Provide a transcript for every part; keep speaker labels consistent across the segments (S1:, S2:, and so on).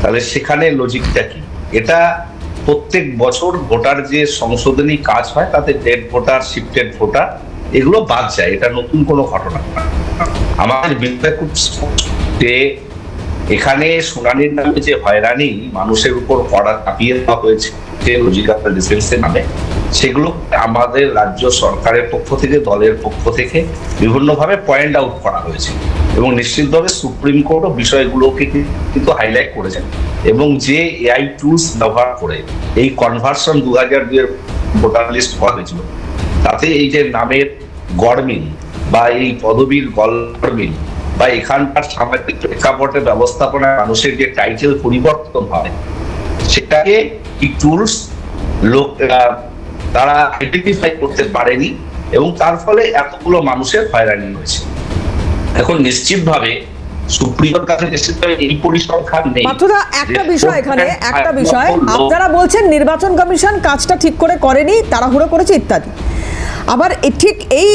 S1: তাহলে সেখানে লজিকটা কি? এটা প্রত্যেক বছর ভোটার যে সংশোধনী কাজ হয় তাতে ডেড ভোটার, শিফটেড ভোটার এগুলো বাদ যায়, এটা নতুন কোনো ঘটনা না। আমাদের বিষয় খুব যে এখানে শুনানির নামে যে হয়রানি মানুষের উপর করা চাপিয়ে দেওয়া হয়েছে লজিক্যাল ডিফেন্সের নামে, সেগুলো আমাদের রাজ্য সরকারের পক্ষ থেকে, দলের পক্ষ থেকে বিভিন্নভাবে পয়েন্ট আউট করা হয়েছে এবং নিশ্চিতভাবে সুপ্রিম কোর্টও বিষয়গুলোকে কিন্তু হাইলাইট করেছেন এবং যে এআই টুলস ব্যবহার করে এই কনভার্সন 2002 এর ভোটার লিস্ট করা হয়েছিল, তাতে এই যে নামের গড়মিল বা এই পদবীর গড়মিল বা এখানকার সামাজিক প্রেক্ষাপটে ব্যবস্থাপনায় মানুষের যে টাইটেল পরিবর্তন হয়, সেটাকে এই টুলস লোক তারা আইডেন্টিফাই করতে পারেনি এবং তার ফলে এতগুলো মানুষের হয়রানি হয়েছে। এখন নিশ্চিতভাবে সুপ্রিমের কাছে নিশ্চিতভাবে এই পরিসংখ্যান নেই।
S2: পার্থদা, একটা বিষয় এখানে, একটা বিষয় আপনারা বলছেন নির্বাচন কমিশন কাজটা ঠিক করে করেনি, তাড়াহুড়ো করেছে ইত্যাদি। আবার ঠিক এই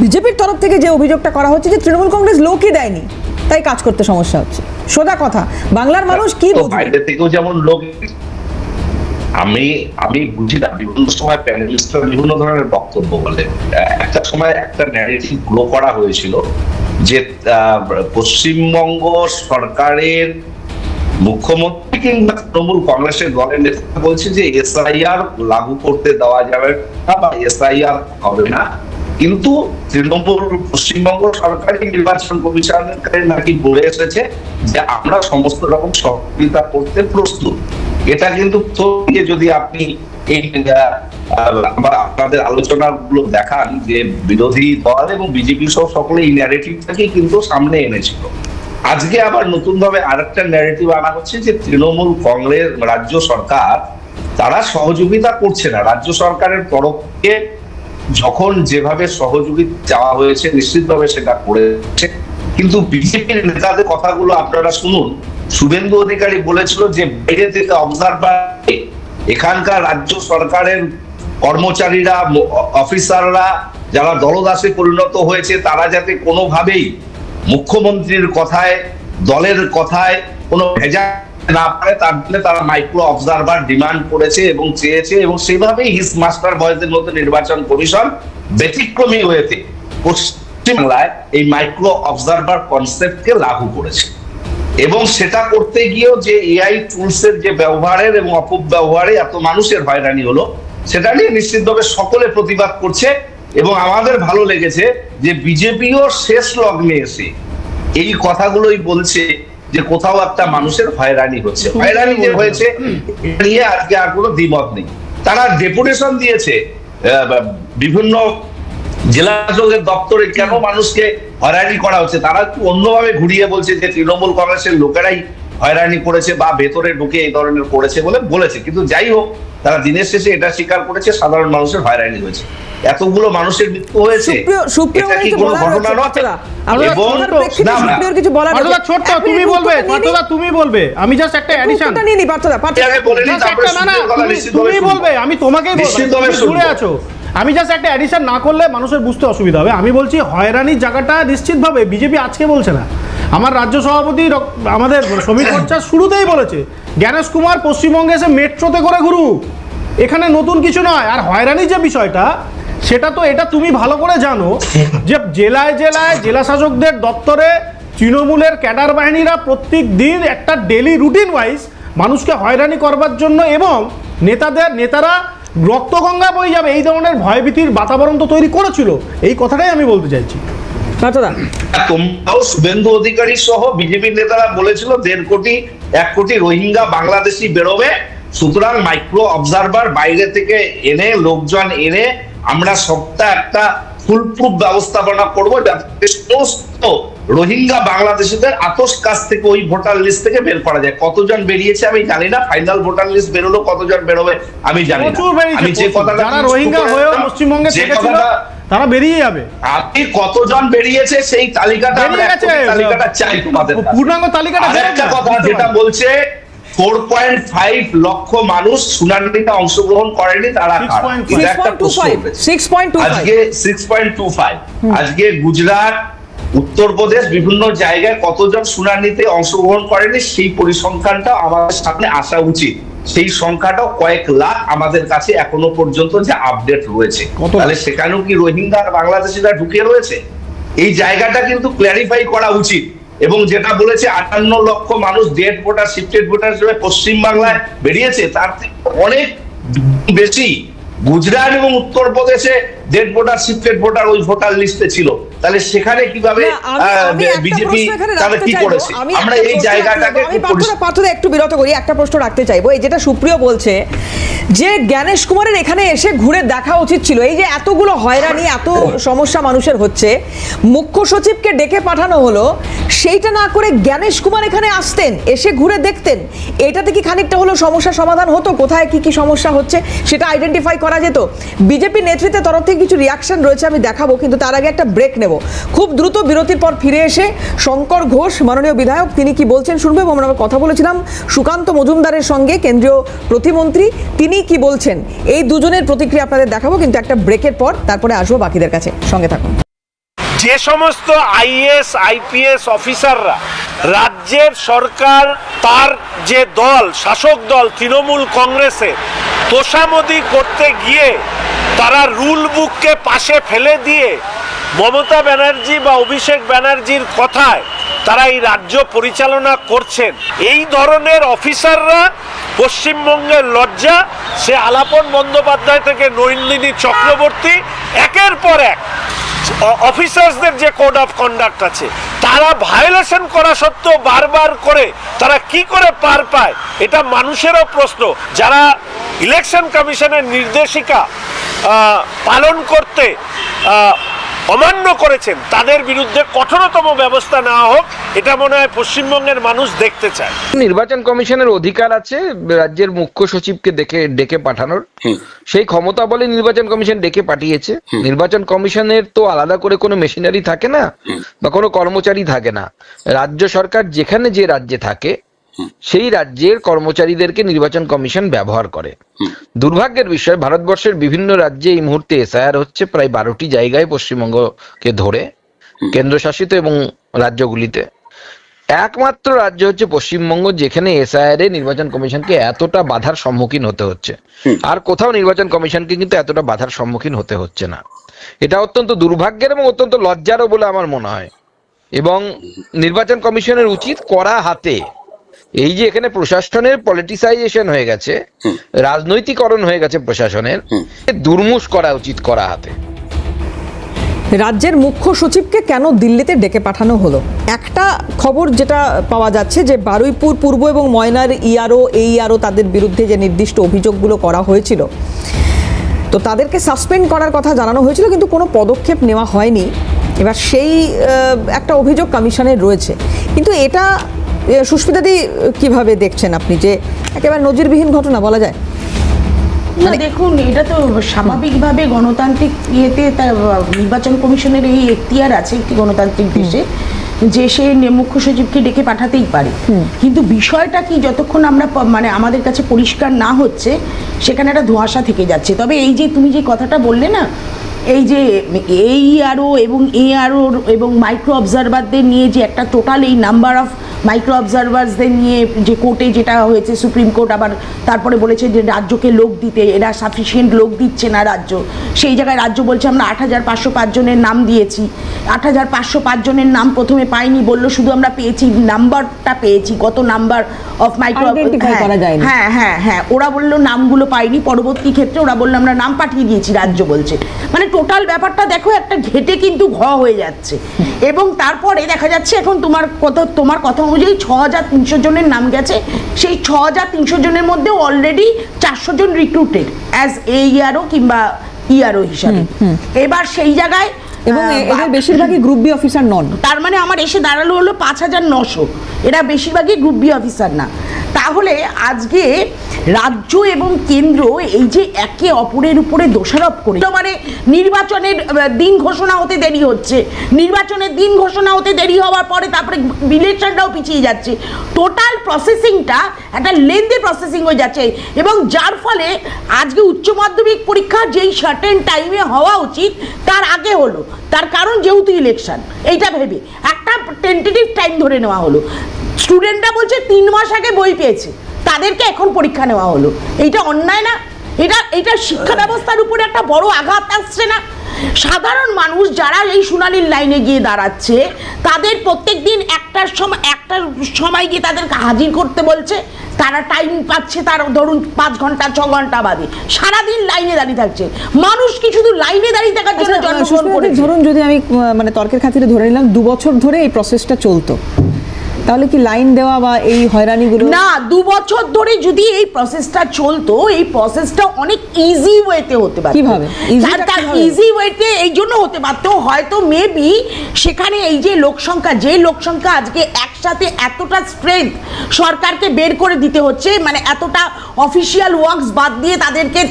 S2: বিজেপির তরফ থেকে যে অভিযোগটা করা হচ্ছে যে তৃণমূল কংগ্রেস লোকই দেয়নি, তাই কাজ করতে সমস্যা হচ্ছে। সোজা কথা, বাংলার মানুষ কি বুঝবে?
S1: বাইরে থেকেও যেমন লোক, আমি বুঝি না, বিভিন্ন সময় প্যানেলিস্টরা বিভিন্ন ধরনের বক্তব্য বলে। একটা সময় একটা ন্যারেটিভ গ্রো করা হয়েছিল যে পশ্চিমবঙ্গ সরকারের মুখ্যমন্ত্রী কিংবা তৃণমূল কংগ্রেসের দলের নেতা বলছে যে এসআইআর লাগু করতে দেওয়া যাবে না বা এসআইআর হবে না, কিন্তু তৃণমূল পশ্চিমবঙ্গ সরকারি নির্বাচন কমিশনের নাকি বলে এসেছে যে আমরা সমস্ত রকম সহযোগিতা করতে প্রস্তুত। এটা কিন্তু যদি আপনি এই আপনাদের আলোচনাগুলো দেখান যে বিরোধী দল এবং বিজেপি সহ সকলে এই ন্যারেটিভটাকে কিন্তু সামনে এনেছিল। আজকে আবার নতুন ভাবে আরেকটা ন্যারেটিভ আনা হচ্ছে যে তৃণমূল কংগ্রেস রাজ্য সরকার তারা সহযোগিতা করছে না। রাজ্য সরকারের তরফ থেকে যখন যেভাবে সহযোগিতা চাওয়া হয়েছে নিশ্চিতভাবে সেটা করেছে, কিন্তু বিজেপির নেতাদের কথাগুলো আপনারা শুনুন। শুভেন্দু অধিকারী বলেছিল যে বাইরে থেকে অবজারভার, এখানকার রাজ্য সরকারের কর্মচারীরা, অফিসাররা যারা দলদাসে পরিণত হয়েছে তারা যাতে কোনোভাবেই মুখ্যমন্ত্রীর কথায়, দলের কথায় কোনো ভেজাল না পারে, তার জন্য তারা মাইক্রো অবজারভার ডিমান্ড করেছে এবং চেয়েছে এবং সেভাবেই হিস মাস্টার ভয়েসের মতো নির্বাচন কমিশন ব্যতিক্রমী হয়েছে পশ্চিমবাংলায় এই মাইক্রো অবজারভার কনসেপ্টকে লাগু করেছে। এবং সেটা করতে গিয়েও যে এআই টুলসের যে ব্যবহারের এবং অপব্যবহারে এত মানুষের হয়রানি হলো, সেটা নিয়ে নিশ্চিতভাবে সকলে প্রতিবাদ করছে। এবং আমাদের ভালো লেগেছে যে বিজেপিও শেষ লগ্নে এসে এই কথাগুলোই বলছে যে কোথাও একটা মানুষের হয়রানি হচ্ছে, হয়রানি যে হয়েছে নিয়ে আজকে আর কোনো দ্বিমত নেই। তারা ডেপুটেশন দিয়েছে বিভিন্ন জেলা শাসকের দপ্তরে কেন মানুষকে হয়রানি করা হচ্ছে, তারা একটু অন্যভাবে ঘুরিয়ে বলছে যে তৃণমূল কংগ্রেসের লোকেরাই হয়রানি করেছে বা ভেতরে ঢুকে এই ধরনের করেছে বলে বলেছে। কিন্তু যাই হোক, তারা দিনের শেষে এটা স্বীকার করেছে সাধারণ মানুষের হয়রানি হয়েছে, এতগুলো মানুষের মৃত্যু হয়েছে। এটা কি কোনো ঘটনা নয়? এবং
S3: তুমি বলবে, আমি জাস্ট একটা অ্যাডিশন তুমি বলবে, আমি তোমাকেই ঘুরে আছো, আমি জাস্ট একটা অ্যাডিশন না করলে মানুষের বুঝতে অসুবিধা হবে। আমি বলছি হয়রানির জায়গাটা নিশ্চিতভাবে বিজেপি আজকে বলছে না। আমার রাজ্য সভাপতি আমাদের সমীর ভট্টাচার্য শুরুতেই বলেছে জ্ঞানেশ কুমার পশ্চিমবঙ্গে এসে মেট্রোতে করে ঘুরুক, এখানে নতুন কিছু নয়। আর হয়রানির যে বিষয়টা, সেটা তো এটা তুমি ভালো করে জানো যে জেলায় জেলায় জেলা শাসকদের দপ্তরে তৃণমূলের ক্যাডার বাহিনীরা প্রত্যেক দিন একটা ডেলি রুটিন ওয়াইজ মানুষকে হয়রানি করবার জন্য, এবং নেতারা রক্তগঙ্গা বই যাবে এই ধরনের ভয়ভীতির বাতাবরণ তো তৈরি করেছিল। এই কথাটাই আমি বলতে চাইছি।
S1: তোমরাও শুভেন্দু অধিকারী সহ বিজেপির নেতারা বলেছিল 1.5 কোটি রোহিঙ্গা বাংলাদেশি বেরোবে, সুতরাং মাইক্রো অবজারভার বাইরে থেকে এনে লোকজন এনে আমরা সপ্তাহে একটা ফুলপ্রুফ ব্যবস্থাপনা করবো যাতে সমস্ত রোহিঙ্গা বাংলাদেশিদের আতস কাছ থেকে ওই ভোটার লিস্ট থেকে বের করা যায়। কতজন বেরিয়েছে আমি জানি না, ফাইনাল ভোটার লিস্ট বেরোলো কতজন বেরোবে আমি জানি না। আমি যে কথাটা
S3: রোহিঙ্গা হয়েও পশ্চিমবঙ্গে থেকেছিল তারা বেরিয়ে যাবে,
S1: আপনি কতজন বেরিয়েছে সেই তালিকাটা চাই তোমাদের,
S3: পূর্ণাঙ্গ তালিকাটা।
S1: আরেকটা কথা যেটা বলছে 4.5 লক্ষ মানুষ শুনানিতে অংশগ্রহণ করেনি, তারা আজকে 6.25 আজকে গুজরাট, উত্তরপ্রদেশ বিভিন্ন জায়গায় কতজন শুনানিতে অংশগ্রহণ করেনি সেই পরিসংখ্যানটাও আমাদের সামনে আসা উচিত। সেই সংখ্যাটাও কয়েক লাখ আমাদের কাছে এখনো পর্যন্ত যে আপডেট রয়েছে। তাহলে সেখানেও কি রোহিঙ্গা আর বাংলাদেশিরা ঢুকে রয়েছে? এই জায়গাটা কিন্তু ক্ল্যারিফাই করা উচিত। এবং যেটা বলেছে 58 লক্ষ মানুষ ডেড ভোটার শিফটেড ভোটার হিসেবে পশ্চিমবাংলায় বেরিয়েছে, তার থেকে অনেক বেশি গুজরাট এবং উত্তরপ্রদেশে ডেড ভোটার শিফটেড ভোটার ওই ভোটার লিস্টে ছিল। তাহলে সেখানে কিভাবে বিজেপি তাহলে কি করেছে? আমরা এই জায়গাটাকে
S2: পার্থদা একটু বিরত করি, একটা প্রশ্ন রাখতে চাইবো। এই যেটা সুপ্রিয় বলছে যে জ্ঞানেশ কুমারের এখানে এসে ঘুরে দেখা উচিত ছিল, এই যে এতগুলো হয়রানি এত সমস্যা মানুষের হচ্ছে, মুখ্য সচিবকে ডেকে পাঠানো হলো, সেইটা না করে জ্ঞানেশ কুমার এখানে আসতেন, এসে ঘুরে দেখতেন, এটাতে কি খানিকটা হলো সমস্যার সমাধান হতো? কোথায় কি কি সমস্যা হচ্ছে সেটা আইডেন্টিফাই করা যেত। বিজেপি নেতৃত্বের তরফ থেকে কিছু রিয়াকশন রয়েছে, আমি দেখাবো, কিন্তু তার আগে একটা ব্রেক নেব। খুব দ্রুত বিরতির পর ফিরে এসে শঙ্কর ঘোষ মাননীয় বিধায়ক তিনি কি বলছেন শুনবো। এবং আমরা কথা বলেছিলাম সুকান্ত মজুমদারের সঙ্গে, কেন্দ্রীয় প্রতিমন্ত্রী, তিনি কি বলছেন, এই দুজনের প্রতিক্রিয়া আপনাদের দেখাবো, কিন্তু একটা ব্রেকের পর তারপরে আসবো বাকিদের কাছে। সঙ্গে থাকুন।
S4: যে সমস্ত আইএএস আইপিএস অফিসাররা রাজ্যের সরকার তার যে দল শাসক দল তৃণমূল কংগ্রেসের তোষামোদি করতে গিয়ে তারা রুল বুককে পাশে ফেলে দিয়ে মমতা ব্যানার্জি বা অভিষেক ব্যানার্জির কথায় তারা এই রাজ্য পরিচালনা করছেন, এই ধরনের অফিসাররা পশ্চিমবঙ্গের লজ্জা। সে আলাপন বন্দ্যোপাধ্যায় থেকে নৈন্দিনী চক্রবর্তী, একের পর এক অফিসার্সদের যে কোড অফ কন্ডাক্ট আছে তারা ভায়োলেশন করা সত্ত্বেও বারবার করে তারা কি করে পার পায়, এটা মানুষেরও প্রশ্ন। যারা ইলেকশন কমিশনের নির্দেশিকা পালন করতে অমান্য করেছেন তাদের বিরুদ্ধে কঠোরতম ব্যবস্থা নেওয়া হোক, এটা মনে হয় পশ্চিমবঙ্গের মানুষ দেখতে চায়।
S5: নির্বাচন কমিশনের অধিকার আছে রাজ্যের মুখ্য সচিবকে ডেকে পাঠানোর, সেই ক্ষমতা বলে নির্বাচন কমিশন ডেকে পাঠিয়েছে। নির্বাচন কমিশনের তো আলাদা করে কোনো মেশিনারি থাকে না বা কোনো কর্মচারী থাকে না। রাজ্য সরকার যেখানে যে রাজ্যে থাকে সেই রাজ্যের কর্মচারীদেরকে নির্বাচন কমিশন ব্যবহার করে। দুর্ভাগ্যের বিষয়, ভারতবর্ষের বিভিন্ন রাজ্যে এই মুহূর্তে এসআইআর হচ্ছে প্রায় 12টি জায়গায় পশ্চিমবঙ্গকে ধরে, কেন্দ্রশাসিত এবং রাজ্যগুলিতে। একমাত্র রাজ্য হচ্ছে পশ্চিমবঙ্গ যেখানে এসআইআর এ নির্বাচন কমিশনকে এতটা বাধার সম্মুখীন হতে হচ্ছে। আর কোথাও নির্বাচন কমিশনকে কিন্তু এতটা বাধার সম্মুখীন হতে হচ্ছে না। এটা অত্যন্ত দুর্ভাগ্যের এবং অত্যন্ত লজ্জারও বলে আমার মনে হয়। এবং নির্বাচন কমিশনের উচিত কড়া হাতে, এই যে এখানে প্রশাসনের পলিটিসাইজেশন হয়ে গেছে, রাজনৈতিকরণ হয়ে গেছে প্রশাসনের, দুর্মুষ করা উচিত কড়া হাতে।
S2: রাজ্যের মুখ্য সচিবকে কেন দিল্লিতে ডেকে পাঠানো হলো? একটা খবর যেটা পাওয়া যাচ্ছে যে বারুইপুর পূর্ব এবং ময়নার ইআরও তাদের বিরুদ্ধে যে নির্দিষ্ট অভিযোগগুলো করা হয়েছিল, তো তাদেরকে সাসপেন্ড করার কথা জানানো হয়েছিল, কিন্তু কোনো পদক্ষেপ নেওয়া হয়নি। এবার সেই একটা অভিযোগ কমিশনের রয়েছে, কিন্তু এটা সুস্মিতাদি কিভাবে দেখছেন আপনি, যে একেবারে নজিরবিহীন ঘটনা বলা যায়?
S6: না দেখুন, এটা তো স্বাভাবিকভাবে গণতান্ত্রিক ইয়েতে নির্বাচন কমিশনের এই এখতিয়ার আছে একটি গণতান্ত্রিক দেশে, যে সে মুখ্য সচিবকে ডেকে পাঠাতেই পারে। কিন্তু বিষয়টা কি, যতক্ষণ আমরা মানে আমাদের কাছে পরিষ্কার না হচ্ছে সেখানে একটা ধোঁয়াশা থেকে যাচ্ছে। তবে এই যে তুমি যে কথাটা বললে না, এই যে এইআরও এবং এআরও এবং মাইক্রো অবজারভারদের নিয়ে যে একটা টোটাল এই নাম্বার অফ মাইক্রো অবজারভার্সদের নিয়ে যে কোর্টে যেটা হয়েছে, সুপ্রিম কোর্ট আবার তারপরে বলেছে যে রাজ্যকে লোক দিতে, এরা সাফিসিয়েন্ট লোক দিচ্ছে না রাজ্য। সেই জায়গায় রাজ্য বলছে আমরা 8505 জনের নাম দিয়েছি, 8505 জনের নাম প্রথমে পাইনি, বললো শুধু আমরা পেয়েছি নাম্বারটা পেয়েছি, কত নাম্বার অফ মাইক্রো, হ্যাঁ ওরা বললো নামগুলো পাইনি। পরবর্তী ক্ষেত্রে ওরা বললো আমরা নাম পাঠিয়ে দিয়েছি, রাজ্য বলছে। মানে টোটাল ব্যাপারটা দেখো একটা ঘেটে কিন্তু হয়ে যাচ্ছে। এবং তারপরে দেখা যাচ্ছে এখন তোমার কথা অনুযায়ী 6300 জনের নাম গেছে, সেই 6300 জনের মধ্যে অলরেডি 400 জন রিক্রুটেড অ্যাজ এইআরও কিংবা ইআরও হিসাবে। এবার সেই জায়গায়
S2: এবং এদের বেশিরভাগই গ্রুপ বি অফিসার নন,
S6: তার মানে আমার এসে দাঁড়ালো হলো 5900, এরা বেশিরভাগই গ্রুপ বি অফিসার না। তাহলে আজকে রাজ্য এবং কেন্দ্র এই যে একে অপরের উপরে দোষারোপ করে, মানে নির্বাচনের দিন ঘোষণা হতে দেরি হচ্ছে, নির্বাচনের দিন ঘোষণা হতে দেরি হওয়ার পরে তারপরে ইলেকশনটাও পিছিয়ে যাচ্ছে, টোটাল প্রসেসিংটা একটা লেন্দি প্রসেসিং হয়ে যাচ্ছে, এবং যার ফলে আজকে উচ্চ মাধ্যমিক পরীক্ষা যেই সার্টেন টাইমে হওয়া উচিত তার আগে হলো। তার কারণ যেহেতু ইলেকশন, এইটা ভেবে একটা টেন্টেটিভ টাইম ধরে নেওয়া হলো। স্টুডেন্টরা বলছে 3 মাস আগে বই পেয়েছে, তাদেরকে এখন পরীক্ষা নেওয়া হলো। এইটা অন্যায় না? এটা শিক্ষা ব্যবস্থার উপরে একটা বড় আঘাত আসছে না? সাধারণ মানুষ যারা এই শুনানির লাইনে গিয়ে দাঁড়াচ্ছে তাদের প্রত্যেকদিন একটা সময় গিয়ে তাদেরকে হাজির করতে বলছে, তারা টাইম পাচ্ছে তার ধরুন 5 ঘন্টা 6 ঘন্টা বাদে, সারাদিন লাইনে দাঁড়িয়ে থাকছে। মানুষ কি শুধু লাইনে দাঁড়িয়ে থাকার জন্য জন্মগ্রহণ করেছে?
S2: ধরুন যদি আমি মানে তর্কের খাতিরে ধরে নিলাম 2 বছর ধরে এই প্রসেসটা চলতো, তাহলে কি লাইন দেওয়া বা এই হয়রানিগুলো?
S6: না, 2 বছর ধরে যদি এই প্রসেসটা চলতো, এই প্রসেসটা অনেক ইজি ওয়েতে হতে পারত।
S2: কিভাবে
S6: ইজি ওয়েতে এই জন্য হতে পারত, হয়তো মেবি সেখানে এই যে লোকসংখ্যা আজকে একসাথে এতটা স্ট্রেংথ সরকারকে বের করে দিতে হচ্ছে, মানে এতটা অফিসিয়াল ওয়ার্কস বাদ দিয়ে তাদেরকে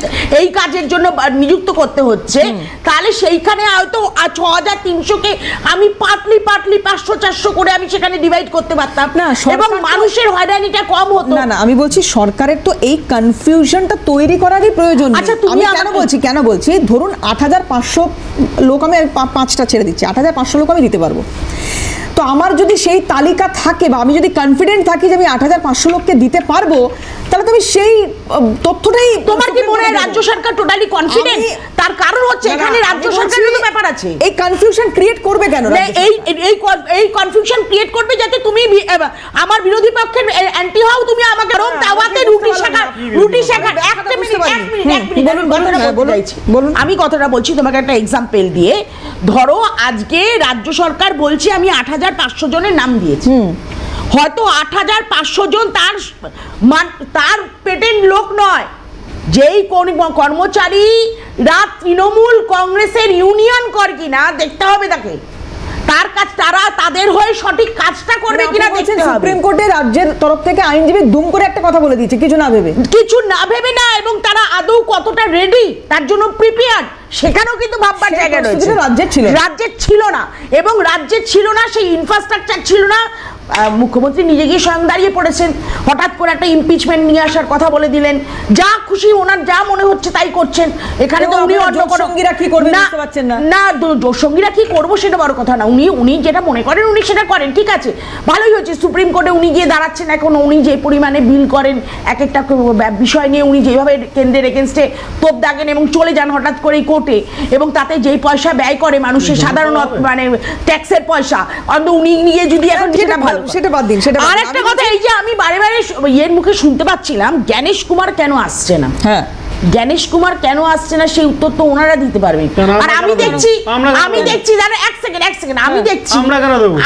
S6: এই কাজের জন্য নিযুক্ত করতে হচ্ছে, তাহলে সেইখানে হয়তো 6300-কে আমি পার্টলি 500-400 করে আমি সেখানে ডিভাইড করতে পারতাম
S2: না,
S6: এবং মানুষের হয়রানিটা কম হতো।
S2: না আমি বলছি সরকারের তো এই কনফিউশনটা তৈরি করারই প্রয়োজন।
S6: আচ্ছা,
S2: আমি কেন বলছি ধরুন 8500 লোক, আমি 5টা ছেড়ে দিচ্ছি, 8500 লোক আমি দিতে পারবো। তো আমার যদি সেই তালিকা থাকে বা আমি যদি কনফিডেন্ট থাকি যে আমি 8500 লোককে দিতে পারবো, তাহলে তুমি সেই তথ্যটাই।
S6: তোমার কি মনে হয় রাজ্য সরকার টোটালি কনফিডেন্ট? তার কারণ হচ্ছে এখানে রাজ্য সরকারের তো ব্যাপার আছে।
S2: এই কনফিউশন ক্রিয়েট করবে কেন?
S6: এই কনফিউশন ক্রিয়েট করবে যাতে তুমি আমার বিরোধী পক্ষের অ্যান্টি হও, তুমি আমাকে রোম তাওয়াতে রুটি শেখা। একটা মিনিট বলুন, আমি কথাটা বলছি তোমাকে একটা এক্সাম্পল দিয়ে। ধরো আজকে রাজ্য সরকার বলছে আমি 8500 জনের নাম দিয়েছি, হয়তো 8500 জন তার পেটেন্ট লোক নয়, যেই কর্মচারীরা তৃণমূল কংগ্রেসের ইউনিয়ন কর কিনা দেখতে হবে তাকে, তারা তাদের হয়ে সঠিক কাজটা করবে কিনা দেখতে হবে।
S2: সুপ্রিম কোর্টে রাজ্যের তরফ থেকে আইনজীবী দুম করে একটা কথা বলে দিয়েছে, কিছু না ভেবে না, এবং তারা আদৌ কতটা রেডি তার জন্য প্রিপেয়ার্ড সেখানেও কিন্তু ভাববার জায়গা রয়েছে। রাজ্যের ছিল না, এবং রাজ্যের ছিল না, সেই ইনফ্রাস্ট্রাকচার ছিল না। মুখ্যমন্ত্রী নিজে গিয়ে স্বয়ং দাঁড়িয়ে পড়েছেন, হঠাৎ করে একটা ইমপিচমেন্ট নিয়ে আসার কথা বলে দিলেন, যা খুশি ওনার যা মনে হচ্ছে তাই করছেন। এখানে তো উনি সঙ্গীরা কি করবেন বুঝতে পারছেন না।
S6: না, সঙ্গীরা কি করবো সেটা বড় কথা না, উনি যেটা মনে করেন উনি সেটা করেন, ঠিক আছে, ভালোই হচ্ছে। সুপ্রিম কোর্টে উনি গিয়ে দাঁড়াচ্ছেন, এখন উনি যে পরিমাণে বিল করেন এক একটা বিষয় নিয়ে, উনি যেভাবে কেন্দ্রের এগেনস্টে তোপ দাগেন এবং চলে যান হঠাৎ করেই কোর্টে, এবং তাতে যেই পয়সা ব্যয় করে মানুষের সাধারণ মানে ট্যাক্সের পয়সা, অন্তত উনি নিয়ে যদি এখন
S2: সেটা বাদ দিন।
S6: আর একটা কথা, এই যে আমি বারে এর মুখে শুনতে পাচ্ছিলাম জ্ঞানেশ কুমার কেন আসছে না,
S2: হ্যাঁ
S6: জ্ঞানেশ কুমার কেন আসছে না সেই উত্তর তো ওনারা দিতে পারবেন। আর আমি দেখছি দাঁড়া এক সেকেন্ড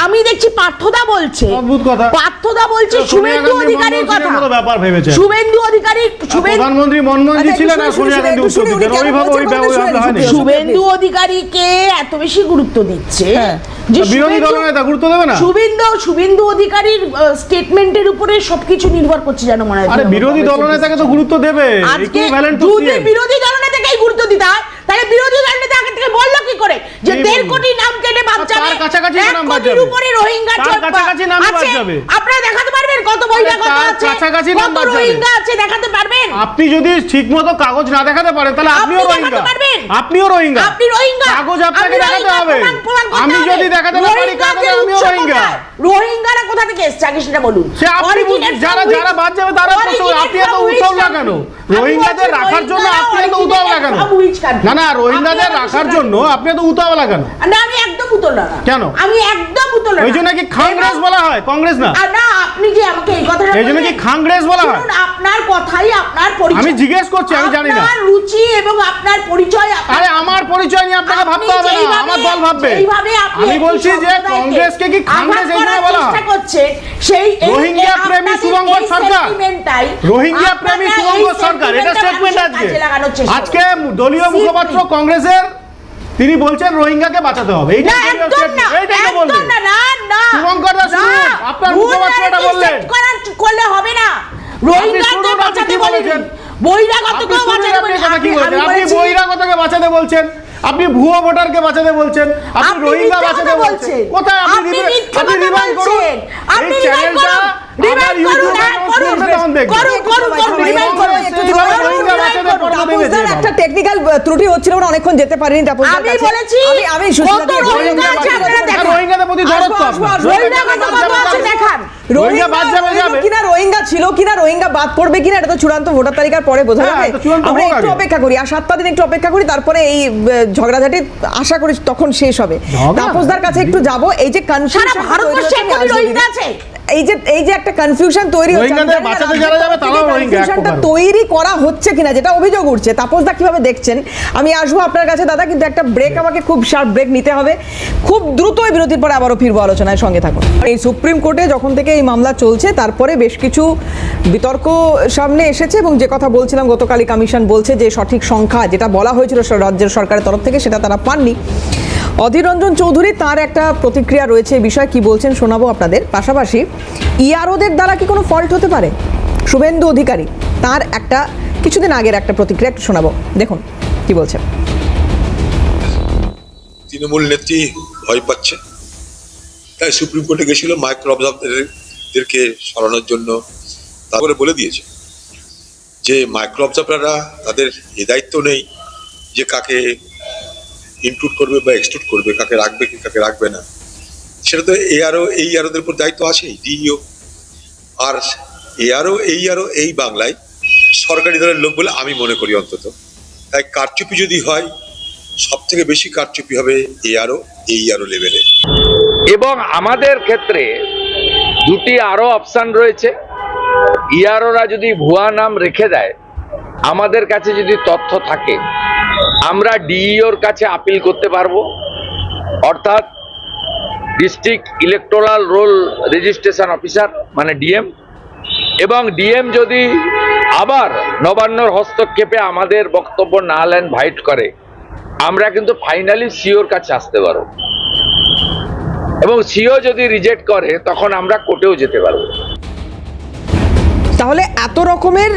S6: আমি দেখছি পার্থদা বলছে শুভেন্দু অধিকারীর কথা, শুভেন্দু অধিকারী
S3: প্রধানমন্ত্রী মনমোহন জি ছিলেন আর সোনিয়া গান্ধী উত্তর দিতেন,
S6: শুভেন্দু অধিকারীকে এত বেশি গুরুত্ব দিচ্ছে যে
S3: বিরোধী দলনেতা গুরুত্ব দেবে না।
S6: শুভেন্দু অধিকারীর স্টেটমেন্টের উপরে সবকিছু নির্ভর করছে যেন মনে হয়।
S3: আরে বিরোধী দলনেতাকে তো গুরুত্ব দেবে,
S6: যদি বিরোধী দলনেতাকেই গুরুত্ব দিতে হয় তাহলে বিরোধী দলনেতা আগে থেকে বললো কি করে যে 1.5 কোটি নাম কেটে বাদ যাবে,
S3: তার কাছাকাছি নাম বাদ
S6: যাবে, 1 কোটির উপরে রোহিঙ্গা
S3: বাদ যাবে।
S6: আপনারা দেখাতে পারবেন কত বহিরাগত আছে, কত রোহিঙ্গা আছে দেখাতে পারবেন?
S3: আপনি যদি ঠিকমতো কাগজ না দেখাতে পারেন তাহলে আপনি রোহিঙ্গা, কাগজ আপনাকে দেখাতে হবে। আমি যদি দেখাতে না পারি কাগজ, আমিও
S6: রোহিঙ্গারা কোথা থেকে এসেছে আগে সেটা বলুন।
S3: যারা বাদ যাবে তারা, আপনি এত উত্তর না কেন? রোহিঙ্গাদের রাখার জন্য আপনি এত উতাওলা কেন? না রোহিঙ্গাদের রাখার জন্য আপনি এত উতাওলা কেন?
S6: না আমি একদম উতলা না।
S3: কেন?
S6: আমি একদম উতলা না।
S3: ওই জন্য কি কংগ্রেস বলা হয়, কংগ্রেস না?
S6: না আপনি যে আমাকে এই কথাটা
S3: এই জন্য কি কংগ্রেস বলা হয়?
S6: আপনার কথাই আপনার পরিচয়।
S3: আমি জিজ্ঞেস করছি, আমি জানি না।
S6: আপনার রুচি এবং আপনার পরিচয়।
S3: আরে আমার পরিচয় নিয়ে আপনাকে ভাবতে হবে না, আমার দল ভাববে। আমি বলছি যে কংগ্রেসকে কি কংগ্রেস এই জন্য বলা হয়?
S6: সেই
S3: রোহিঙ্গা প্রেমী শুভঙ্কর সরকার, রোহিঙ্গা প্রেমী শুভঙ্কর সরকার, এটা স্টেটমেন্ট আজকে দলীয় মুখপাত্র কংগ্রেসের তিনি বলছেন রোহিঙ্গাকে বাঁচাতে হবে। এইটা এইটাই তো বললেন শুভঙ্কর দাস, আপনার মুখপাত্র এটা বললেন।
S6: করলে হবে না, রোহিঙ্গাকে বাঁচাতে
S3: বলেছেন।
S6: বহিরাগতকেও
S3: আপনি শুনুন,
S6: বাঁচাতে
S3: আপনি কথা কি
S6: বলেছেন।
S3: বলছেন? আপনি বহিরাগতকে বাঁচাতে বলছেন, আপনি ভুয়ো ভোটারকে বাঁচাতে বলছেন, আপনি
S6: আপনি
S3: রোহিঙ্গা
S6: মিথ্যা
S3: বাঁচাতে
S6: কথা
S3: বলছেন।
S6: বলছেন।
S3: কোথায়
S6: আপনি মিথ্যা
S3: আপনি
S6: কথা
S3: রিমাইন্ড করুন।
S6: বলছেন। আপনি
S3: এই
S6: রিমাইন্ড
S3: চ্যানেলটা
S6: করুন।
S3: আমার
S6: রিমাইন্ড করুন,
S3: ইউটিউবে
S6: হ্যাঁ, করুন।
S3: তখন দেখবেন।
S6: করুন, করুন, করুন, রিমাইন্ড করুন।
S3: রোহিঙ্গা বাঁচাতে পর্ব
S2: তাপসদার
S3: দেখেছে
S2: একটা টেকনিক্যাল ত্রুটি হচ্ছিল, ওরা অনেকক্ষণ যেতে পারেনি তাপসদার
S6: আমি
S2: কাছে।
S6: বলেছি,
S2: আমি সুশীলা
S6: কত
S2: দিয়ে
S6: রোহিঙ্গা আছে আপনারা দেখেন।
S3: রোহিঙ্গাদের প্রতি দরদ তো
S2: আসবো,
S3: আপনার।
S2: আসবো,
S6: রোহিঙ্গা কত আছে দেখান।
S3: রোহিঙ্গা বাদ যাবে যাবে।
S2: কিনা রোহিঙ্গা ছিল কিনা রোহিঙ্গা বাদ পড়বে কিনা এটা তো চূড়ান্ত ভোটার তালিকার পরে বোঝা
S3: হ্যাঁ,
S2: যাবে।
S3: এটা চূড়ান্ত
S2: আমরা
S3: হোক
S2: একটু
S3: আগে।
S2: অপেক্ষা করি, আর 7টা দিন একটু অপেক্ষা করি, তারপরে এই ঝগড়াঝাটি আশা করি তখন শেষ হবে।
S3: ঝগড়া?
S2: তাপসদার কাছে একটু যাব, এই যে
S6: সারা
S2: কনফিউশন
S6: ভারতবর্ষে এখনই রোহিঙ্গা আছে।
S2: এই যে একটা কনফিউশন তৈরি হচ্ছে,
S3: রোহিঙ্গাদের
S2: আমি জানি না
S3: বাঁচাতে
S2: রাজ্যের
S3: যারা যাবে
S2: তরফ থেকে
S3: তারাও রোহিঙ্গা, এক
S2: কনফিউশনটা
S3: প্রকার।
S2: তৈরি করা হচ্ছে কিনা যেটা অভিযোগ উঠছে, তাপসদা কিভাবে দেখছেন? আমি আসবো আপনার কাছে দাদা, কিন্তু একটা ব্রেক, আমাকে খুব শার্প ব্রেক নিতে হবে। খুব দ্রুতই বিরতির পরে আবারও ফিরবো আলোচনায়, সঙ্গে থাকুন। এই সুপ্রিম কোর্টে যখন থেকে এই মামলা চলছে তারপরে বেশ কিছু বিতর্ক সামনে এসেছে, এবং যে কথা বলছিলাম গতকালই কমিশন বলছে যে সঠিক সংখ্যা যেটা বলা হয়েছিল রাজ্যের সরকারের তরফ থেকে সেটা তারা পাননি। অধীর রঞ্জন চৌধুরী তার একটা প্রতিক্রিয়া রয়েছে, এই বিষয়ে কি বলছেন শোনাবো আপনাদের। পাশাপাশি ইআরওদের দ্বারা কি কোনো ফল্ট হতে পারে? শুভেন্দু অধিকারী তার একটা কিছুদিন আগের একটা প্রতিক্রিয়া একটু শোনাবো, দেখুন কি বলছে।
S7: তৃণমূল নেত্রী ভয় পাচ্ছে, তাই সুপ্রিম কোর্টে গেছিল মাইক্রো অবজারভারদেরকে সরানোর জন্য। তারপরে বলে দিয়েছে যে মাইক্রো অবজারভাররা তাদের এ দায়িত্ব নেই যে কাকে ইনক্লুড করবে বা এক্সক্লুড করবে, কাকে রাখবে কি কাকে রাখবে না। সেটা তো এই আরোদের উপর দায়িত্ব আসেই, ডিইও। আর এই বাংলায় সরকারি দলের লোক বলে আমি মনে করি অন্তত। তাই কারচুপি যদি হয়, সব থেকে বেশি কারচুপি হবে এই আরো লেভেলে।
S5: এবং আমাদের ক্ষেত্রে দুটি আরো অপশন রয়েছে। ইআরওরা যদি ভুয়া নাম রেখে দেয়, আমাদের কাছে যদি তথ্য থাকে, আমরা ডিইওর কাছে আপিল করতে পারবো, অর্থাৎ district electoral role registration officer মানে ডিএম। এবং ডিএম যদি আবার নবান্নর হস্তক্ষেপে আমাদের বক্তব্য না নেন, ভাইট করে, আমরা কিন্তু ফাইনালি সিওর কাছে আসতে পারবো, এবং সিও যদি রিজেক্ট করে তখন আমরা কোর্টেও যেতে পারবো।
S2: তাহলে এত রকমের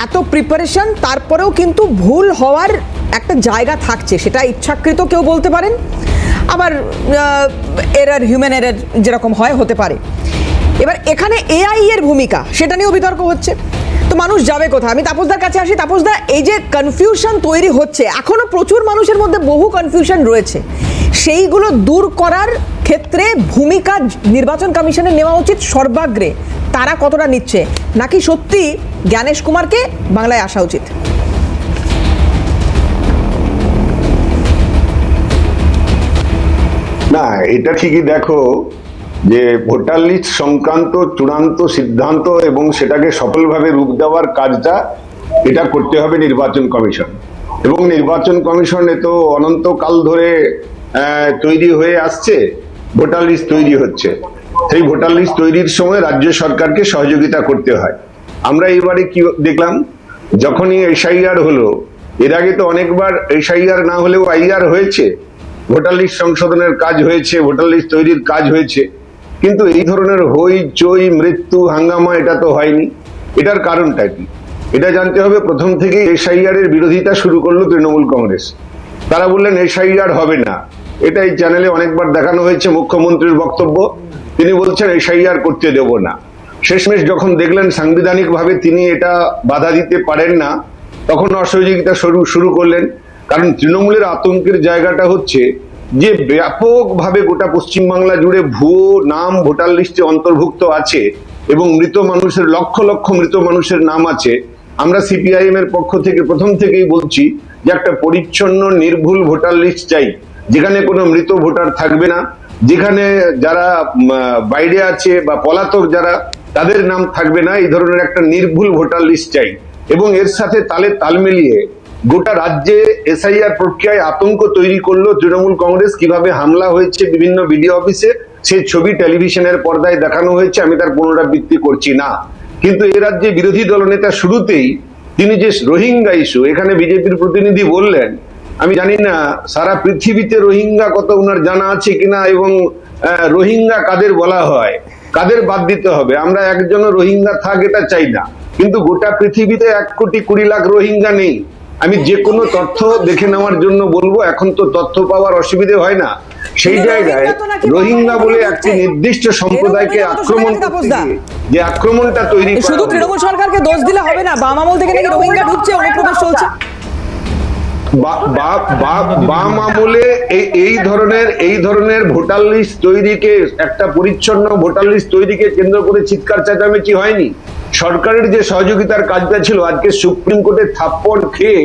S2: এত প্রিপারেশন, তারপরেও কিন্তু ভুল হওয়ার একটা জায়গা থাকছে, সেটা ইচ্ছাকৃত কেউ বলতে পারেন, আবার এরর, হিউম্যান এরর যেরকম হয় হতে পারে। এবার এখানে এআই এর ভূমিকা, সেটা নিয়েও বিতর্ক হচ্ছে। তো মানুষ যাবে কোথায়? আমি তাপসদার কাছে আসি। তাপসদা, এই যে কনফিউশন তৈরি হচ্ছে, এখনো প্রচুর মানুষের মধ্যে বহু কনফিউশন রয়েছে, সেইগুলো দূর করার ক্ষেত্রে ভূমিকা নির্বাচন কমিশনের নেওয়া উচিত সর্বাগ্রে। তারা কতটা নিচ্ছে, নাকি সত্যি জ্ঞানেশ কুমারকে বাংলায় আসা উচিত?
S8: না, এটা ঠিকই দেখো যে ভোটার লিস্ট সংক্রান্ত চূড়ান্ত সিদ্ধান্ত এবং সেটাকে সফলভাবে রূপ দেওয়ার কাজটা এটা করতে হবে নির্বাচন কমিশন। এবং নির্বাচন কমিশন তো অনন্তকাল ধরে তৈরি হয়ে আসছে, ভোটার লিস্ট তৈরি হচ্ছে। সেই ভোটার লিস্ট তৈরির সময় রাজ্য সরকারকে সহযোগিতা করতে হয়। আমরা এবারে কি দেখলাম, যখনই এসআইআর হলো, এর আগে তো অনেকবার এসআইআর না হলেও আইআর হয়েছে, ভোটার লিস্ট সংশোধনের কাজ হয়েছে, ভোটার লিস্ট তৈরির কাজ হয়েছে, কিন্তু এই ধরনের হইচই, মৃত্যু, হাঙ্গামা এটা তো হয়নি। এটার কারণটা কি? এটা জানতে হবে। প্রথম থেকে এসআইআর এর বিরোধিতা শুরু করলো তৃণমূল কংগ্রেস। তারা বললেন এসআইআর হবে না। এটা এই চ্যানেলে অনেকবার দেখানো হয়েছে, মুখ্যমন্ত্রীর বক্তব্য, তিনি বলছেন এসআইআর করতে দেব না। শেষমেশ যখন দেখলেন সাংবিধানিকভাবে তিনি এটা বাধা দিতে পারেন না, তখন অসহযোগিতা শুরু করলেন। কারণ তৃণমূলের আতঙ্কের জায়গাটা হচ্ছে যে ব্যাপকভাবে গোটা পশ্চিমবাংলা জুড়ে ভুয়ো নাম ভোটার লিস্টে অন্তর্ভুক্ত আছে, এবং মৃত মানুষের লক্ষ লক্ষ মৃত মানুষের নাম আছে। আমরা সিপিআইএম এর পক্ষ থেকে প্রথম থেকেই বলছি যে একটা পরিচ্ছন্ন নির্ভুল ভোটার লিস্ট চাই, যেখানে কোনো মৃত ভোটার থাকবে না, যেখানে যারা বাইরে আছে বা পলাতক যারা, তাদের নাম থাকবে না। এই ধরনের একটা নির্ভুল ভোটার লিস্ট চাই। এবং এর সাথে তাল মিলিয়ে গোটা রাজ্যে এসআইআর প্রক্রিয়ায় আতঙ্ক তৈরি করলো তৃণমূল কংগ্রেস। কিভাবে হামলা হয়েছে বিভিন্ন বিডিও অফিসে, সেই ছবি টেলিভিশনের পর্দায় দেখানো হয়েছে, আমি তার পুনরাবৃত্তি করছি না। কিন্তু এ রাজ্যে বিরোধী দলনেতা শুরুতেই তিনি যে রোহিঙ্গা ইস্যু, এখানে বিজেপির প্রতিনিধি বললেন, আমি জানি না সারা পৃথিবীতে রোহিঙ্গা কত ওনার জানা আছে কিনা, এবং রোহিঙ্গা কাদের বলা হয়, কাদের বাদ দিতে হবে। আমরা একজনও রোহিঙ্গা থাক এটা চাই না। কিন্তু গোটা পৃথিবীতে 1,20,00,000 রোহিঙ্গা নেই। আমি যে কোনো তথ্য দেখে নেওয়ার জন্য বলবো, এখন তো তথ্য পাওয়ার অসুবিধে হয় না। সেই
S2: কিন্তু
S8: জায়গায়
S2: রোহিঙ্গা তো নাকি
S8: রোহিঙ্গা বলে
S2: বাংলাদেশে
S8: একটি
S2: ঢুকছে।
S8: নির্দিষ্ট সম্প্রদায়কে
S2: এরকম তো
S8: আক্রমণ
S2: শোনা
S8: করতে
S2: যাচ্ছে,
S8: গিয়ে যে আক্রমণটা তৈরি করা
S2: শুধু
S8: হলো,
S2: তৃণমূল সরকারকে দোষ দিলে হবে না, বাম আমল থেকে নাকি রোহিঙ্গা ঢুকছে, অনুপ্রবেশ চলছে।
S8: বাম আমলে এই ধরনের ভোটার লিস্ট তৈরিকে, একটা পরিচ্ছন্ন ভোটার লিস্ট তৈরিকে কেন্দ্র করে চিৎকার চেঁচামেচি হয়নি। সরকারের যে সহযোগিতার কাজটা ছিল, আজকে সুপ্রিম কোর্টে থাপ্পড় খেয়ে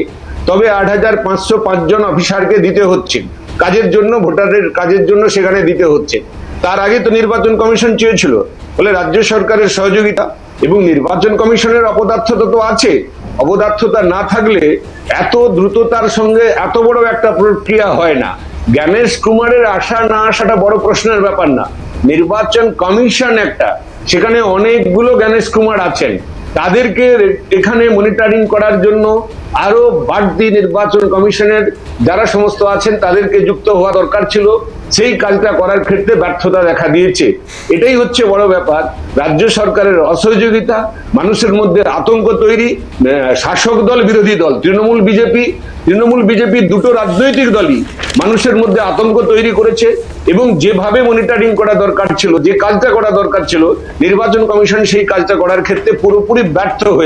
S8: তবে 8,505 জন অফিসারকে দিতে হচ্ছে কাজের জন্য, ভোটারের কাজের জন্য সেখানে দিতে হচ্ছে। তার আগে তো নির্বাচন কমিশন চেয়েছিল, ফলে রাজ্য সরকারের সহযোগিতা এবং নির্বাচন কমিশনের অপদার্থতা তো আছে। অপদার্থতা না থাকলে এত দ্রুততার সঙ্গে এত বড় একটা প্রক্রিয়া হয় না। জ্ঞানেশ কুমারের আসা না আসাটা বড় প্রশ্নের ব্যাপার না, নির্বাচন কমিশন একটা, সেখানে অনেকগুলো জ্ঞানেশ কুমার আছেন, তাদেরকে এখানে মনিটরিং করার জন্য আরো বাড়তি নির্বাচন কমিশনের যারা সমস্ত আছেন তাদেরকে যুক্ত হওয়া দরকার ছিল। সেই কাজটা করার ক্ষেত্রে ব্যর্থতা দেখা দিয়েছে। এটাই হচ্ছে বড় ব্যাপার। রাজ্য সরকারের অসহযোগিতা, মানুষের মধ্যে আতঙ্ক তৈরি, শাসক দল বিরোধী দল তৃণমূল বিজেপি দুটো রাজনৈতিক দলই মানুষের মধ্যে আতঙ্ক তৈরি করেছে, এবং যেভাবে মনিটরিং করা দরকার ছিল, যে কাজটা করা দরকার ছিল, নির্বাচন কমিশন সেই কাজটা করার ক্ষেত্রে পুরোপুরি ব্যর্থ হয়েছে।